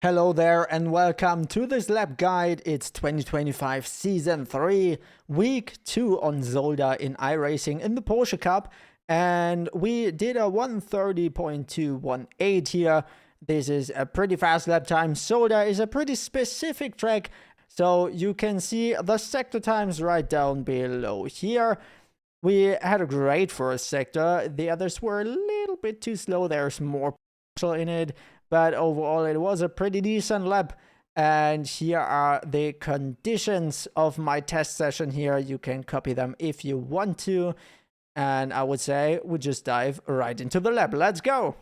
Hello there and welcome to this lap guide. It's 2025 Season 3, Week 2 on Zolder in iRacing in the Porsche Cup. And we did a 130.218 here. This is a pretty fast lap time. Zolder is a pretty specific track, so you can see the sector times right down below here. We had a great first sector. The others were a little bit too slow. There's more potential in it. But overall, it was a pretty decent lap. And here are the conditions of my test session here. You can copy them if you want to. And I would say we just dive right into the lap. Let's go.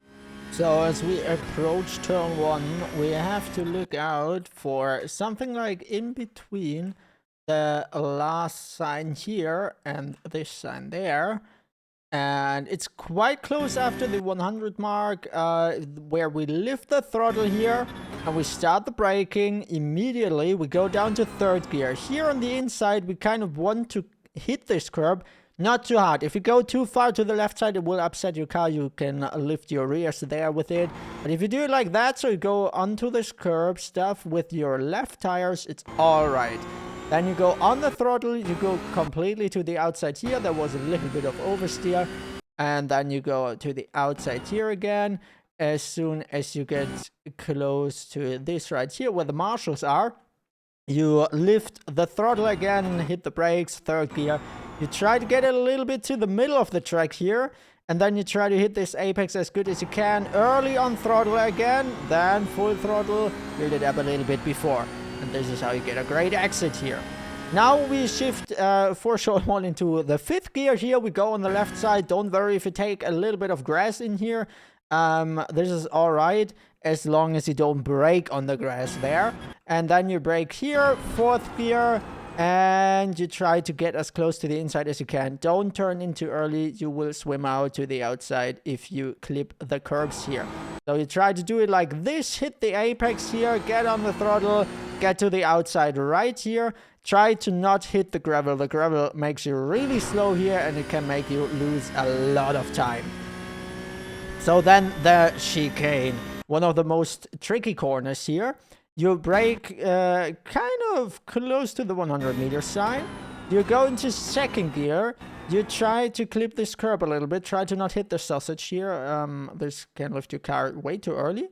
So as we approach turn 1, we have to look out for something like in between the last sign here and this sign there. And it's quite close after the 100 mark, where we lift the throttle here and we start the braking. Immediately we go down to third gear. Here on the inside we kind of want to hit this curb, not too hard. If you go too far to the left side, it will upset your car. You can lift your rears there with it. But if you do it like that, so you go onto this curb stuff with your left tires, it's alright. Then you go on the throttle, you go completely to the outside here. There was a little bit of oversteer. And then you go to the outside here again. As soon as you get close to this right here where the marshals are, you lift the throttle again and hit the brakes, third gear. You try to get it a little bit to the middle of the track here. And then you try to hit this apex as good as you can. Early on throttle again, then full throttle. Build it up a little bit before. And this is how you get a great exit here. Now we shift for short one into the fifth gear here. We go on the left side. Don't worry if you take a little bit of grass in here. This is alright as long as you don't brake on the grass there. And then you brake here, fourth gear. And you try to get as close to the inside as you can. Don't turn in too early. You will swim out to the outside if you clip the curbs here. So you try to do it like this. Hit the apex here. Get on the throttle. Get to the outside right here. Try to not hit the gravel. The gravel makes you really slow here and it can make you lose a lot of time. So then the chicane. One of the most tricky corners here. You brake kind of close to the 100-meter sign. You go into second gear. You try to clip this curb a little bit. Try to not hit the sausage here. This can lift your car way too early.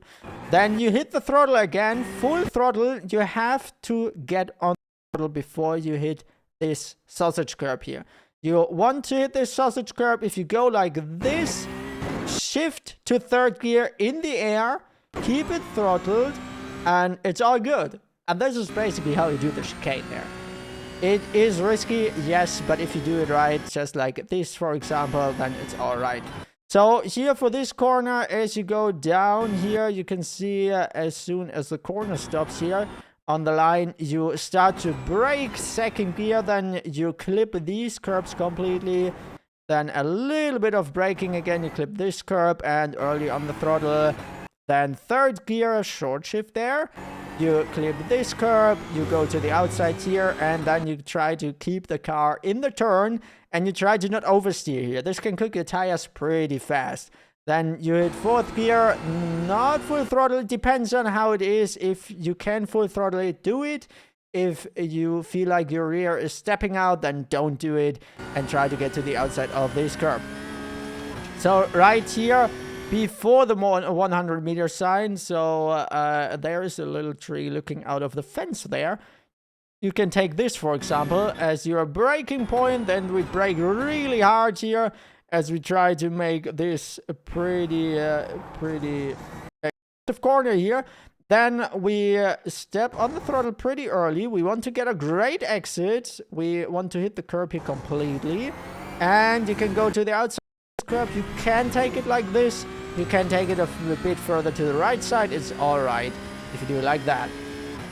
Then you hit the throttle again. Full throttle. You have to get on the throttle before you hit this sausage curb here. You want to hit this sausage curb. If you go like this, shift to third gear in the air. Keep it throttled. And it's all good. And this is basically how you do the chicane there. It is risky, yes, but if you do it right, just like this, for example, then it's all right. So here for this corner, as you go down here, you can see as soon as the corner stops here on the line, you start to brake second gear, then you clip these curbs completely. Then a little bit of braking again, you clip this curb and early on the throttle. Then third gear, short shift there. You clip this curb, you go to the outside here, and then you try to keep the car in the turn, and you try to not oversteer here. This can cook your tires pretty fast. Then you hit fourth gear, not full throttle. It depends on how it is. If you can full throttle it, do it. If you feel like your rear is stepping out, then don't do it, and try to get to the outside of this curb. So right here, before the 100-meter sign, so there is a little tree looking out of the fence there. You can take this, for example, as your braking point. Then we brake really hard here as we try to make this a pretty aggressive corner here. Then we step on the throttle pretty early. We want to get a great exit. We want to hit the curb here completely. And you can go to the outside curb. You can take it like this. You can take it a bit further to the right side. It's all right if you do it like that.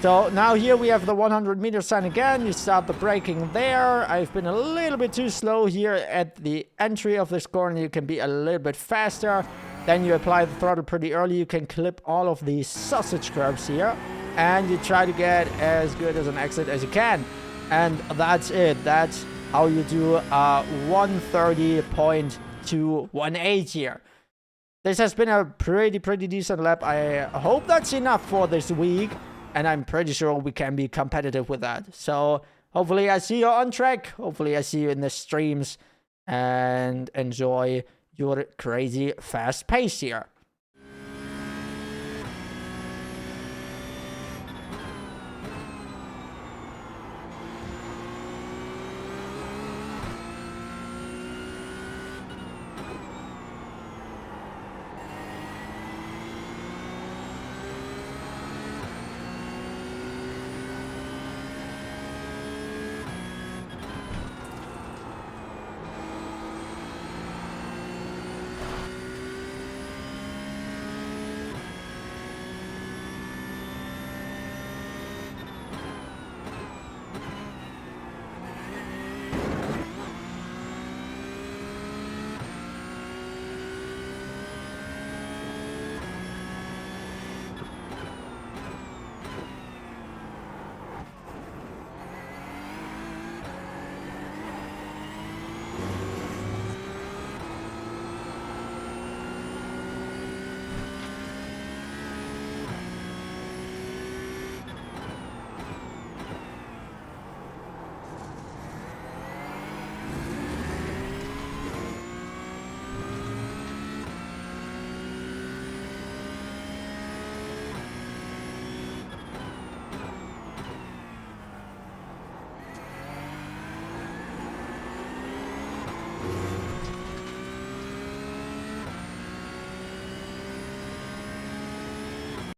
So now here we have the 100-meter sign again. You start the braking there. I've been a little bit too slow here at the entry of this corner. You can be a little bit faster. Then you apply the throttle pretty early. You can clip all of these sausage curbs here. And you try to get as good as an exit as you can. And that's it. That's how you do a 130.218 here. this has been a pretty decent lap. I hope that's enough for this week, and I'm pretty sure we can be competitive with that. So hopefully I see you on track. Hopefully I see you in the streams, and enjoy your crazy fast pace here.